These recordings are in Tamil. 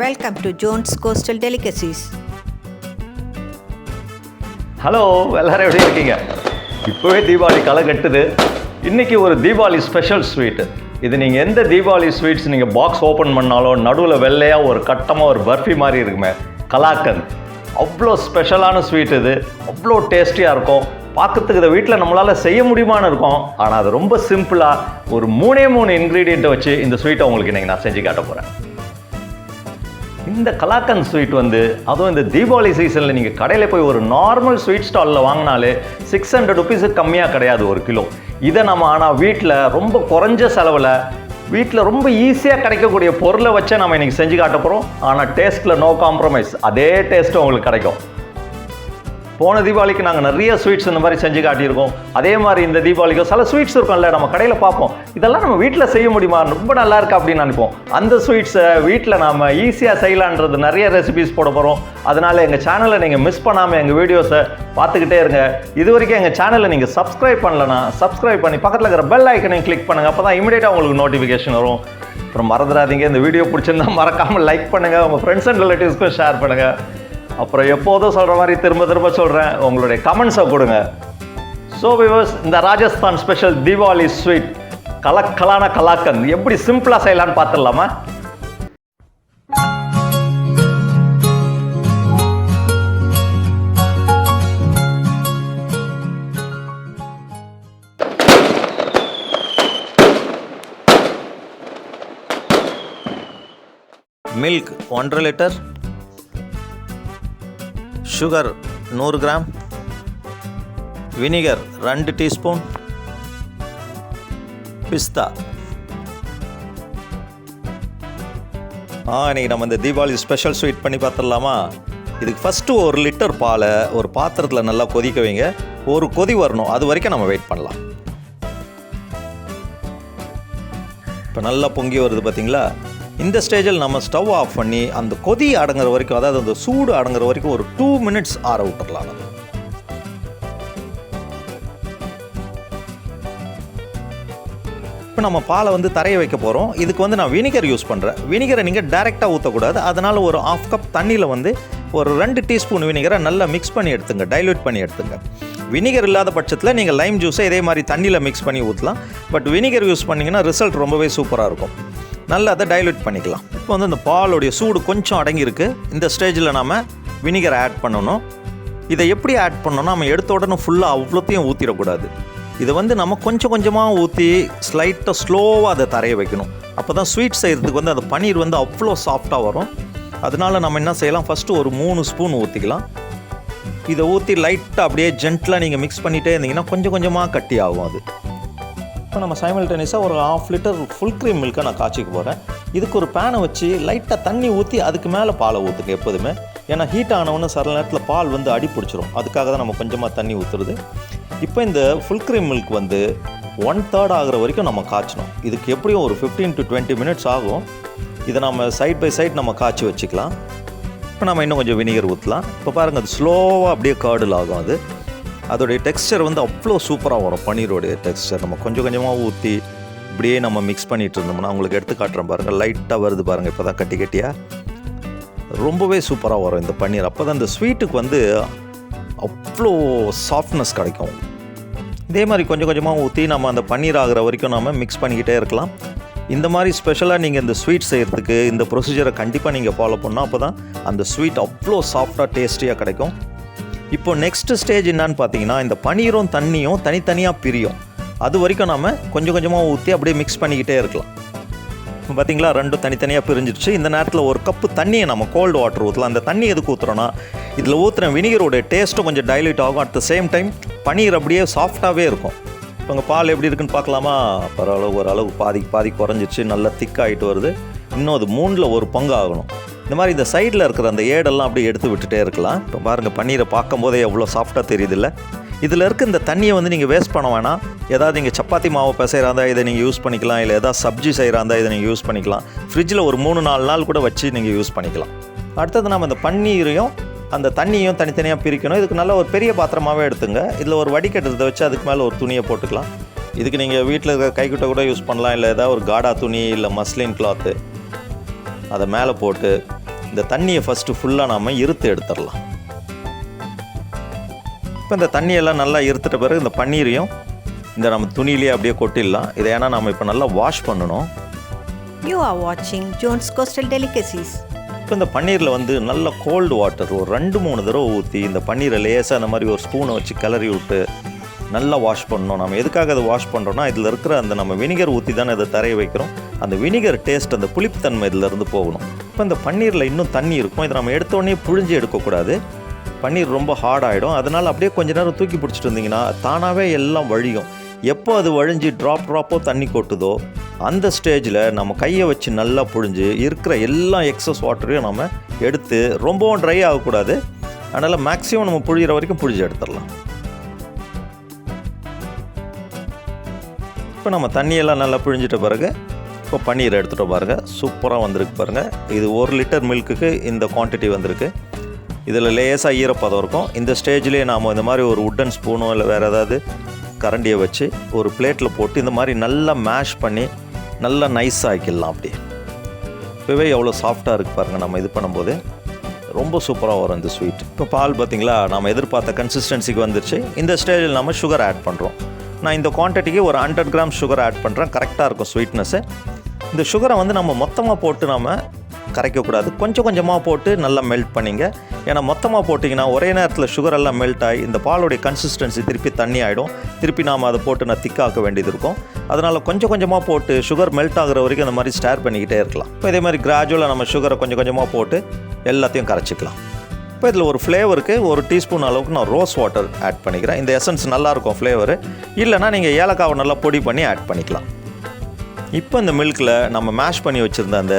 Welcome to JOAN'S Coastal Delicacies. Hello, எல்லாரும் எப்படி இருக்கீங்க? இப்போவே தீபாவளி களை கட்டுது. இன்றைக்கி ஒரு தீபாவளி ஸ்பெஷல் ஸ்வீட்டு. இது நீங்கள் எந்த தீபாவளி ஸ்வீட்ஸ் நீங்கள் பாக்ஸ் ஓப்பன் பண்ணாலும் நடுவில் வெள்ளையாக ஒரு கட்டமாக ஒரு பர்ஃபி மாதிரி இருக்குமே, கலாக்கந்த். அவ்வளோ ஸ்பெஷலான ஸ்வீட் இது. அவ்வளோ டேஸ்டியாக இருக்கும். பார்க்கறதுக்கு இதை வீட்டில் நம்மளால் செய்ய முடியுமான்னு இருக்கும். ஆனால் அது ரொம்ப சிம்பிளாக ஒரு மூணு இன்க்ரீடியண்ட்டை வச்சு இந்த ஸ்வீட்டை உங்களுக்கு இன்றைக்கி நான் செஞ்சு காட்ட போகிறேன். இந்த கலாக்கந்த் ஸ்வீட் அதுவும் இந்த தீபாவளி சீசனில் நீங்கள் கடையில் போய் ஒரு நார்மல் ஸ்வீட் ஸ்டாலில் வாங்கினாலே 600 ருபீஸுக்கு கம்மியாக கிடையாது ஒரு கிலோ. இதை நம்ம ஆனால் வீட்டில் ரொம்ப குறைஞ்ச செலவில் வீட்டில் ரொம்ப ஈஸியாக கிடைக்கக்கூடிய பொருளை வச்சு நம்ம இன்றைக்கி செஞ்சு காட்ட போகிறோம். ஆனால் டேஸ்ட்டில் நோ காம்ப்ரமைஸ், அதே டேஸ்ட்டு உங்களுக்கு கிடைக்கும். போன தீபாவளிக்கு நாங்கள் நிறைய ஸ்வீட்ஸ் இந்த மாதிரி செஞ்சு காட்டியிருக்கோம். அதே மாதிரி இந்த தீபாவளிக்கு சில ஸ்வீட்ஸ் இருக்கும்ல, நம்ம கடையில் பார்ப்போம், இதெல்லாம் நம்ம வீட்டில் செய்ய முடியுமா, ரொம்ப நல்லா இருக்கு அப்படின்னு நினைப்போம். அந்த ஸ்வீட்ஸை வீட்டில் நம்ம ஈஸியாக செய்யலான்றது நிறைய ரெசிபிஸ் போட போகிறோம். அதனால் எங்கள் சேனலை நீங்கள் மிஸ் பண்ணாமல் எங்கள் வீடியோஸை பார்த்துக்கிட்டே இருங்க. இது வரைக்கும் எங்கள் சேனலை நீங்கள் சப்ஸ்கிரைப் பண்ணலன்னா சப்ஸ்கிரைப் பண்ணி பக்கத்தில் இருக்கிற பெல் ஐக்கனையும் கிளிக் பண்ணுங்கள். அப்போ தான் இமீடியட்டாக உங்களுக்கு நோட்டிஃபிகேஷன் வரும். அப்புறம் மறந்துடாதீங்க, இந்த வீடியோ பிடிச்சிருந்தா மறக்காமல் லைக் பண்ணுங்கள், உங்கள் ஃப்ரெண்ட்ஸ் அண்ட் ரிலேட்டிவ்ஸ்க்கும் ஷேர் பண்ணுங்கள். அப்புறம் எப்போதும் சொல்கிற மாதிரி திரும்ப சொல்கிறேன், உங்களுடைய கமெண்ட்ஸை கொடுங்க. ஸோ வியூவர்ஸ், இந்த ராஜஸ்தான் ஸ்பெஷல் தீபாவளி ஸ்வீட் கலக்கலான கலாக்கந்த் எப்படி சிம்பிளாக செய்யலான்னு பார்த்துடலாமா? Milk 1.5 litre, sugar 100 gram, vinegar 2 teaspoon, pista. இன்றைக்கி நம்ம இந்த தீபாவளி ஸ்பெஷல் ஸ்வீட் பண்ணி பார்த்துடலாமா? இதுக்கு ஃபஸ்ட்டு 1 லிட்டர் பாலை ஒரு பாத்திரத்தில் நல்லா கொதிக்க வைங்க. ஒரு கொதி வரணும், அது வரைக்கும் நம்ம வெயிட் பண்ணலாம். இப்போ நல்லா பொங்கி வருது பார்த்தீங்களா? இந்த ஸ்டேஜில் நம்ம ஸ்டவ் ஆஃப் பண்ணி அந்த கொதி அடங்குற வரைக்கும், அதாவது அந்த சூடு அடங்குற வரைக்கும் ஒரு 2 மினிட்ஸ் ஆற விட்டுறலாம். இப்போ நம்ம பாலை தரைய வைக்க போகிறோம். இதுக்கு நான் வினிகர் யூஸ் பண்ணுறேன். வினிகரை நீங்கள் டைரெக்டாக ஊற்றக்கூடாது. அதனால் ஒரு 1/2 கப் தண்ணியில் ஒரு 2 டீஸ்பூன் வினிகரை நல்லா மிக்ஸ் பண்ணி எடுத்துங்க, டைல்யூட் பண்ணி எடுத்துங்க. வினிகர் இல்லாத பட்சத்தில் நீங்கள் லைம் ஜூஸை இதே மாதிரி தண்ணியில் மிக்ஸ் பண்ணி ஊற்றலாம். பட் வினிகர் யூஸ் பண்ணிங்கன்னா ரிசல்ட் ரொம்பவே சூப்பராக இருக்கும். நல்லா அதை டைல்யூட் பண்ணிக்கலாம். இப்போ இந்த பாலுடைய சூடு கொஞ்சம் அடங்கியிருக்கு. இந்த ஸ்டேஜில் நம்ம வினிகரை ஆட் பண்ணணும். இதை எப்படி ஆட் பண்ணணும்னா, நம்ம எடுத்த உடனே ஃபுல்லாக அவ்வளோத்தையும் ஊற்றிடக்கூடாது. இதை நம்ம கொஞ்சம் கொஞ்சமாக ஊற்றி ஸ்லைட்டாக ஸ்லோவாக அதை தரைய வைக்கணும். அப்போ தான் ஸ்வீட் செய்கிறதுக்கு அந்த பன்னீர் அவ்வளோ சாஃப்டாக வரும். அதனால் நம்ம என்ன செய்யலாம், ஃபஸ்ட்டு ஒரு 3 ஸ்பூன் ஊற்றிக்கலாம். இதை ஊற்றி லைட்டாக அப்படியே ஜென்டலாக நீங்கள் மிக்ஸ் பண்ணிகிட்டே இருந்தீங்கன்னா கொஞ்சம் கொஞ்சமாக கட்டி ஆகும் அது. இப்போ நம்ம சைமல்டேனியஸாக ஒரு 1/2 லிட்டர் ஃபுல் க்ரீம் மில்க்கை நான் காய்ச்சிக்க போகிறேன். இதுக்கு ஒரு பேனை வச்சு லைட்டாக தண்ணி ஊற்றி அதுக்கு மேலே பாலை ஊற்றுங்க எப்போதுமே. ஏன்னா ஹீட் ஆனவுன்னு சில நேரத்தில் பால் அடி பிடிச்சிரும். அதுக்காக தான் நம்ம கொஞ்சமாக தண்ணி ஊற்றுறது. இப்போ இந்த ஃபுல் க்ரீம் மில்க் 1/3 ஆகிற வரைக்கும் நம்ம காய்ச்சணும். இதுக்கு எப்படியும் ஒரு 15 to 20 மினிட்ஸ் ஆகும். இதை நம்ம சைட் பை சைட் நம்ம காய்ச்சி வச்சுக்கலாம். இப்போ நம்ம இன்னும் கொஞ்சம் வினிகர் ஊற்றலாம். இப்போ பாருங்கள், அது ஸ்லோவாக அப்படியே கர்டில் ஆகும். அதோடைய டெக்ஸ்சர் அவ்வளோ சூப்பராக வரும். பன்னீரோடைய டெக்ஸ்சர் நம்ம கொஞ்சம் கொஞ்சமாக ஊற்றி இப்படியே நம்ம மிக்ஸ் பண்ணிகிட்டு இருந்தோம்னா, உங்களுக்கு எடுத்து காட்டுறேன் பாருங்கள், லைட்டாக வருது பாருங்கள். இப்போ தான் கட்டியாக ரொம்பவே சூப்பராக வரும் இந்த பன்னீர். அப்போ தான் இந்த ஸ்வீட்டுக்கு அவ்வளோ சாஃப்ட்னஸ் கிடைக்கும். இதே மாதிரி கொஞ்சம் கொஞ்சமாக ஊற்றி நம்ம அந்த பன்னீர் ஆகிற வரைக்கும் நம்ம மிக்ஸ் பண்ணிக்கிட்டே இருக்கலாம். இந்த மாதிரி ஸ்பெஷலாக நீங்கள் இந்த ஸ்வீட் செய்கிறதுக்கு இந்த ப்ரொசீஜரை கண்டிப்பாக நீங்கள் ஃபாலோ பண்ணால் அப்போ தான் அந்த ஸ்வீட் அவ்வளோ சாஃப்டாக டேஸ்டியாக கிடைக்கும். இப்போ நெக்ஸ்ட் ஸ்டேஜ் என்னான்னு பார்த்தீங்கன்னா, இந்த பன்னீரும் தண்ணியும் தனித்தனியாக பிரியும். அது வரைக்கும் நம்ம கொஞ்சம் கொஞ்சமாக ஊற்றி அப்படியே மிக்ஸ் பண்ணிக்கிட்டே இருக்கலாம். இப்போ பார்த்தீங்களா, ரெண்டும் தனித்தனியாக பிரிஞ்சிடுச்சு. இந்த நேரத்தில் 1 கப்பு தண்ணியை நம்ம கோல்டு வாட்டர் ஊற்றலாம். அந்த தண்ணி எதுக்கு ஊற்றுறோன்னா, இதில் ஊற்றுற வினிகரோடைய டேஸ்ட்டும் கொஞ்சம் டைல்யூட் ஆகும். அட் த சேம் டைம் பன்னீர் அப்படியே சாஃப்டாகவே இருக்கும். இப்போ உங்கள் பால் எப்படி இருக்குன்னு பார்க்கலாமா? பரவாயில்ல, ஓரளவு பாதி குறைஞ்சிச்சு, நல்லா திக்காகிட்டு வருது. இன்னும் அது 3ல் 1 பங்கு ஆகணும். இந்த மாதிரி இந்த சைடில் இருக்கிற அந்த ஏடெல்லாம் அப்படியே எடுத்து விட்டுட்டே இருக்கலாம். இப்போ பாருங்கள், பன்னீரை பார்க்கும் போதே எவ்வளோ சாஃப்டாக தெரியுதில்ல? இதில் இருக்க இந்த தண்ணியை நீங்கள் வேஸ்ட் பண்ண வேணாம். ஏதாவது நீங்கள் சப்பாத்தி மாவு பிசைறாந்தா இதை நீங்கள் யூஸ் பண்ணிக்கலாம். இல்லை ஏதாவது சப்ஜி செய்கிறாந்தா இதை நீங்கள் யூஸ் பண்ணிக்கலாம். ஃப்ரிட்ஜில் ஒரு 3-4 நாள் கூட வச்சு நீங்கள் யூஸ் பண்ணிக்கலாம். அடுத்தது நம்ம இந்த பன்னீரையும் அந்த தண்ணியும் தனித்தனியாக பிரிக்கணும். இதுக்கு நல்ல ஒரு பெரிய பாத்திரமாகவே எடுத்துங்க. இதில் ஒரு வடிகட்டுறதை வச்சு அதுக்கு மேலே ஒரு துணியை போட்டுக்கலாம். இதுக்கு நீங்கள் வீட்டில் இருக்க கைக்குட்டை கூட யூஸ் பண்ணலாம். இல்லை ஏதாவது ஒரு காடா துணி இல்லை மஸ்லின் கிளாத்து அதை மேலே போட்டு இந்த தண்ணியை ஃபஸ்ட்டு ஃபுல்லாக நாம் இருத்து எடுத்துடலாம். இப்போ இந்த தண்ணியெல்லாம் நல்லா இருத்துட்ட பிறகு இந்த பன்னீரையும் இந்த நம்ம துணியிலேயே அப்படியே கொட்டிடலாம். இதை ஏன்னா நம்ம இப்போ நல்லா வாஷ் பண்ணணும். You are watching Joan's Coastal Delicacies. இப்போ இந்த பன்னீரில் வந்து நல்ல கோல்டு வாட்டர் ஒரு 2-3 தடவை ஊற்றி இந்த பன்னீரை லேசாக அந்த மாதிரி ஒரு ஸ்பூனை வச்சு கிளறி விட்டு நல்லா வாஷ் பண்ணணும். நம்ம எதுக்காக அதை வாஷ் பண்ணுறோன்னா இதில் இருக்கிற அந்த நம்ம வினிகர் ஊற்றி தானே அதை தரைய வைக்கிறோம். அந்த வினிகர் டேஸ்ட் அந்த புளிப்புத்தன்மை இதிலேருந்து போகணும். இப்போ இந்த பன்னீரில் இன்னும் தண்ணி இருக்கும். இதை நம்ம எடுத்தோடனே புழிஞ்சு எடுக்கக்கூடாது. பன்னீர் ரொம்ப ஹார்ட் ஆகிடும். அதனால் அப்படியே கொஞ்ச நேரம் தூக்கி பிடிச்சிட்டு இருந்தீங்கன்னா தானாகவே எல்லாம் வழியும். எப்போ அது வழிஞ்சு ட்ராப்போ தண்ணி கொட்டுதோ அந்த ஸ்டேஜில் நம்ம கையை வச்சு நல்லா புழிஞ்சு இருக்கிற எல்லா எக்ஸஸ் வாட்டரையும் நம்ம எடுத்து ரொம்பவும் ட்ரை ஆகக்கூடாது. அதனால் மேக்ஸிமம் நம்ம புழிகிற வரைக்கும் புழிஞ்சு எடுத்துடலாம். இப்போ நம்ம தண்ணியெல்லாம் நல்லா புழிஞ்சிட்ட பிறகு இப்போ பன்னீர் எடுத்துகிட்ட பாருங்கள். சூப்பராக வந்திருக்கு பாருங்கள். இது 1 லிட்டர் மில்க்குக்கு இந்த குவான்டிட்டி வந்திருக்கு. இதில் லேசாக ஈரப்பதம் இருக்கும். இந்த ஸ்டேஜ்லேயே நாம் இந்த மாதிரி ஒரு உட்டன் ஸ்பூனோ இல்லை வேறு ஏதாவது கரண்டியை வச்சு ஒரு பிளேட்டில் போட்டு இந்த மாதிரி நல்லா மேஷ் பண்ணி நல்லா நைஸாக ஆக்கிடலாம். அப்படியே இப்போவே எவ்வளோ சாஃப்டாக இருக்குது பாருங்கள். நம்ம இது பண்ணும்போது ரொம்ப சூப்பராக வரும் இந்த ஸ்வீட். இப்போ பால் பார்த்திங்களா நம்ம எதிர்பார்த்த கன்சிஸ்டன்சிக்கு வந்துருச்சு. இந்த ஸ்டேஜில் நம்ம சுகர் ஆட் பண்ணுறோம். நான் இந்த குவான்டிட்டிக்கு ஒரு 100 கிராம் சுகர் ஆட் பண்ணுறேன். கரெக்டாக இருக்கும் ஸ்வீட்னஸ்ஸு. இந்த சுகரை வந்து நம்ம மொத்தமாக போட்டு நம்ம கரைக்கக்கூடாது. கொஞ்சம் கொஞ்சமாக போட்டு நல்லா மெல்ட் பண்ணிங்க. ஏன்னா மொத்தமாக போட்டிங்கன்னா ஒரே நேரத்தில் சுகர் எல்லாம் மெல்ட் ஆகி இந்த பாலுடைய கன்சிஸ்டன்சி திருப்பி தண்ணி ஆகிடும். திருப்பி நாம் அதை போட்டு நான் திக்காக்க வேண்டியது இருக்கும். அதனால் கொஞ்சம் கொஞ்சமாக போட்டு சுகர் மெல்ட் ஆகிற வரைக்கும் அந்த மாதிரி ஸ்டேர் பண்ணிக்கிட்டே இருக்கலாம். இப்போ இதே மாதிரி கிராஜுவலாக நம்ம சுகரை கொஞ்சம் கொஞ்சமாக போட்டு எல்லாத்தையும் கரைச்சிக்கலாம். இப்போ இதில் ஒரு ஃப்ளேவருக்கு 1 டீஸ்பூன் அளவுக்கு நான் ரோஸ் வாட்டர் ஆட் பண்ணிக்கிறேன். இந்த எசன்ஸ் நல்லாயிருக்கும் ஃப்ளேவரு. இல்லைனா நீங்கள் ஏலக்காவை நல்லா பொடி பண்ணி ஆட் பண்ணிக்கலாம். இப்போ இந்த மில்கில் நம்ம மேஷ் பண்ணி வச்சுருந்த அந்த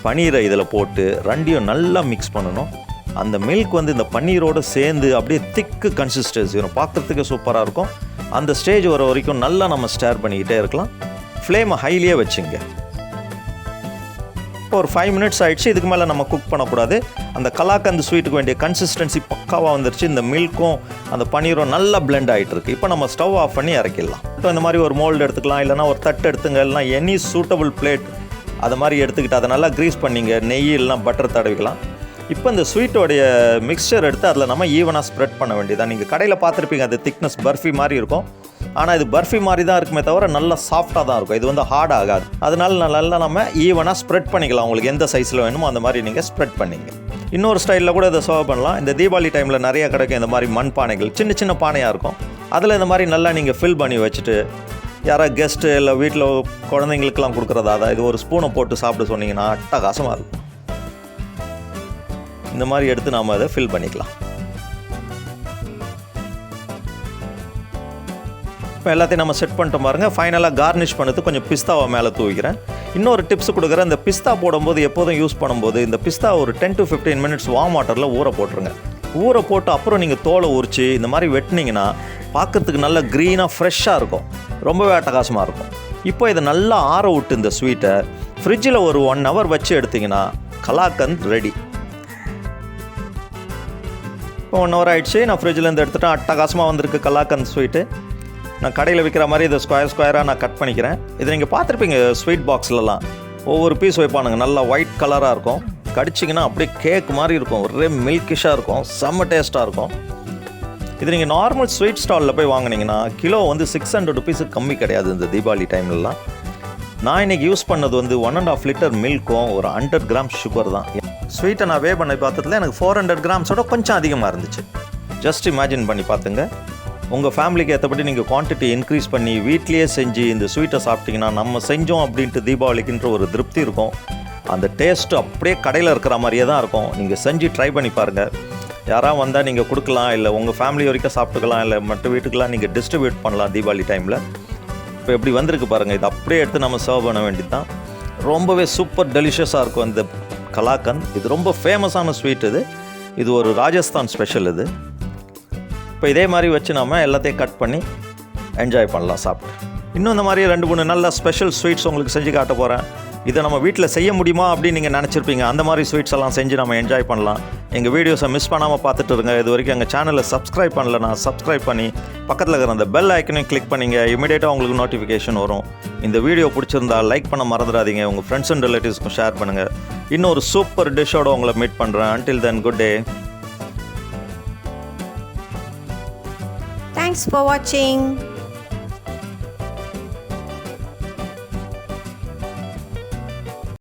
பன்னீரை இதில் போட்டு ரெண்டையும் நல்லா மிக்ஸ் பண்ணணும். அந்த மில்க் வந்து இந்த பன்னீரோடு சேர்ந்து அப்படியே திக்கு கன்சிஸ்டன்சி வரும். பார்க்குறதுக்கு சூப்பராக இருக்கும். அந்த ஸ்டேஜ் வர வரைக்கும் நல்லா நம்ம ஸ்டேர் பண்ணிக்கிட்டே இருக்கலாம். ஃப்ளேமை ஹைலியே வச்சுங்க. இப்போ ஒரு 5 மினிட்ஸ் ஆகிடுச்சு. இதுக்கு மேலே நம்ம குக் பண்ணக்கூடாது. அந்த கலாக்கந்து ஸ்வீட்டுக்கு வேண்டிய கன்சிஸ்டன்சி பக்காவாக வந்துருச்சு. இந்த மில்க்கும் அந்த பன்னீரும் நல்லா பிளெண்ட் ஆகிட்டு இருக்கு. இப்போ நம்ம ஸ்டவ் ஆஃப் பண்ணி இறக்கிடலாம். இப்போ இந்த மாதிரி ஒரு மோல்டு எடுத்துக்கலாம், இல்லைனா ஒரு தட்டு எடுத்துங்க, இல்லைனா எனி சூட்டபிள் பிளேட் அதை மாதிரி எடுத்துக்கிட்டு அதை நல்லா க்ரீஸ் பண்ணிங்க. நெய் இல்லைனா பட்டர் தடவிக்கலாம். இப்போ இந்த ஸ்வீட்டோடைய மிக்சர் எடுத்து அதில் நம்ம ஈவனாக ஸ்ப்ரெட் பண்ண வேண்டியதான். நீங்கள் கடையில் பார்த்துருப்பீங்க அது திக்னஸ் பர்ஃபி மாதிரி இருக்கும். ஆனால் இது பர்ஃபி மாதிரி தான் இருக்குமே தவிர நல்லா சாஃப்டாக தான் இருக்கும். இது வந்து ஹார்ட் ஆகாது. அதனால நல்லா நம்ம ஈவனாக ஸ்ப்ரெட் பண்ணிக்கலாம். உங்களுக்கு எந்த சைஸில் வேணுமோ அந்த மாதிரி நீங்கள் ஸ்ப்ரெட் பண்ணிங்க. இன்னொரு ஸ்டைலில் கூட இதை சர்வ் பண்ணலாம். இந்த தீபாவளி டைமில் நிறைய கிடைக்கும் இந்த மாதிரி மண் பானைகள், சின்ன சின்ன பானையாக இருக்கும். அதில் இந்த மாதிரி நல்லா நீங்கள் ஃபில் பண்ணி வச்சுட்டு யாராவது கெஸ்ட்டு இல்லை வீட்டில் குழந்தைங்களுக்கெல்லாம் கொடுக்குறதா தான் இது ஒரு ஸ்பூனை போட்டு சாப்பிட சொன்னீங்கன்னா அட்டகாசமாக இருக்கும். இந்த மாதிரி எடுத்து நாம் அதை ஃபில் பண்ணிக்கலாம். இப்போ எல்லாத்தையும் நம்ம செட் பண்ணிட்டோம் பாருங்கள். ஃபைனலாக கார்னிஷ் பண்ணுறது கொஞ்சம் பிஸ்தாவை மேலே தூவிக்கிறேன். இன்னொரு டிப்ஸ் கொடுக்குறேன். இந்த பிஸ்தா போடும்போது எப்போதும் யூஸ் பண்ணும்போது இந்த பிஸ்தா ஒரு 10 to 15 மினிட்ஸ் வார்ம் வாட்டரில் ஊற போட்டுருங்க. ஊற போட்டு அப்புறம் நீங்கள் தோலை உரித்து இந்த மாதிரி வெட்டினீங்கன்னா பார்க்குறதுக்கு நல்லா க்ரீனாக ஃப்ரெஷ்ஷாக இருக்கும். ரொம்பவே அட்டகாசமாக இருக்கும். இப்போ இதை நல்லா ஆற விட்டு இந்த ஸ்வீட்டை ஃப்ரிட்ஜில் ஒரு 1 hour வச்சு எடுத்திங்கன்னா கலாக்கந்த் ரெடி. இப்போ 1 hour ஆகிடுச்சு. நான் ஃப்ரிட்ஜிலேருந்து எடுத்துகிட்டேன். அட்டகாசமாக வந்திருக்கு கலாக்கந்த் ஸ்வீட்டு. நான் கடையில் விற்கிற மாதிரி இதை ஸ்கொயராக நான் கட் பண்ணிக்கிறேன். இதை நீங்கள் பார்த்துருப்பீங்க ஸ்வீட் பாக்ஸ்லலாம் ஒவ்வொரு பீஸ் வைப்பானுங்க. நல்லா ஒயிட் கலராக இருக்கும். கடிச்சிங்கன்னா அப்படியே கேக் மாதிரி இருக்கும். ஒரே மில்கிஷாக இருக்கும். செம்ம டேஸ்ட்டாக இருக்கும். இது நீங்கள் நார்மல் ஸ்வீட் ஸ்டாலில் போய் வாங்கினீங்கன்னா கிலோ வந்து 600 ருபீஸுக்கு கம்மி கிடையாது இந்த தீபாவளி டைம்லலாம். நான் இன்றைக்கி யூஸ் பண்ணது வந்து 1.5 லிட்டர் மில்க்கும் ஒரு 100 கிராம் சுகர் தான். ஸ்வீட்டை நான் வே பண்ணி பார்த்ததுல எனக்கு 400 கிராம்ஸோட கொஞ்சம் அதிகமாக இருந்துச்சு. ஜஸ்ட் இமேஜின் பண்ணி பார்த்துங்க. உங்கள் ஃபேமிலிக்கு ஏற்றபடி நீங்கள் குவான்டிட்டி இன்க்ரீஸ் பண்ணி வீட்லேயே செஞ்சு இந்த ஸ்வீட்டை சாப்பிட்டிங்கன்னா நம்ம செஞ்சோம் அப்படின்ட்டு தீபாவளிக்குன்ற ஒரு திருப்தி இருக்கும். அந்த டேஸ்ட்டு அப்படியே கடையில் இருக்கிற மாதிரியே தான் இருக்கும். நீங்கள் செஞ்சு ட்ரை பண்ணி பாருங்கள். யாராவது வந்தால் நீங்கள் கொடுக்கலாம், இல்லை உங்கள் ஃபேமிலி வரைக்கும் சாப்பிட்டுக்கலாம், இல்லை மற்ற வீட்டுக்கெலாம் நீங்கள் டிஸ்ட்ரிபியூட் பண்ணலாம் தீபாவளி டைமில். இப்போ எப்படி வந்திருக்கு பாருங்கள். இது அப்படியே எடுத்து நம்ம சர்வ் பண்ண வேண்டியது தான். ரொம்பவே சூப்பர் டெலிஷியஸாக இருக்கும் இந்த கலாக்கந்த். இது ரொம்ப ஃபேமஸான ஸ்வீட். இது ஒரு ராஜஸ்தான் ஸ்பெஷல். இது இப்போ இதே மாதிரி வச்சு நம்ம எல்லாத்தையும் கட் பண்ணி என்ஜாய் பண்ணலாம் சாப்பிட்டு. இன்னும் இந்த மாதிரி 2-3 நல்ல ஸ்பெஷல் ஸ்வீட்ஸ் உங்களுக்கு செஞ்சு காட்ட போகிறேன். இதை நம்ம வீட்டில் செய்ய முடியுமா அப்படின்னு நீங்கள் நினச்சிருப்பீங்க. அந்த மாதிரி ஸ்வீட்ஸ் எல்லாம் செஞ்சு நம்ம என்ஜாய் பண்ணலாம். எங்கள் வீடியோஸை மிஸ் பண்ணாமல் பார்த்துட்டு இருங்க. இது வரைக்கும் எங்கள் சேனலை சப்ஸ்கிரைப் பண்ணலன்னா சப்ஸ்கிரைப் பண்ணி பக்கத்தில் இருக்கிற அந்த பெல் ஐக்கனையும் கிளிக் பண்ணிங்க. இமீடியட்டாக உங்களுக்கு நோட்டிஃபிகேஷன் வரும். இந்த வீடியோ பிடிச்சிருந்தா லைக் பண்ண மறந்துடாதீங்க. உங்கள் ஃப்ரெண்ட்ஸ் அண்ட் ரிலேட்டிவ்ஸ்க்கும் ஷேர் பண்ணுங்கள். இன்னொரு சூப்பர் டிஷ்ஷோட உங்களை மீட் பண்ணுறேன். Until then, good day. Thanks for watching.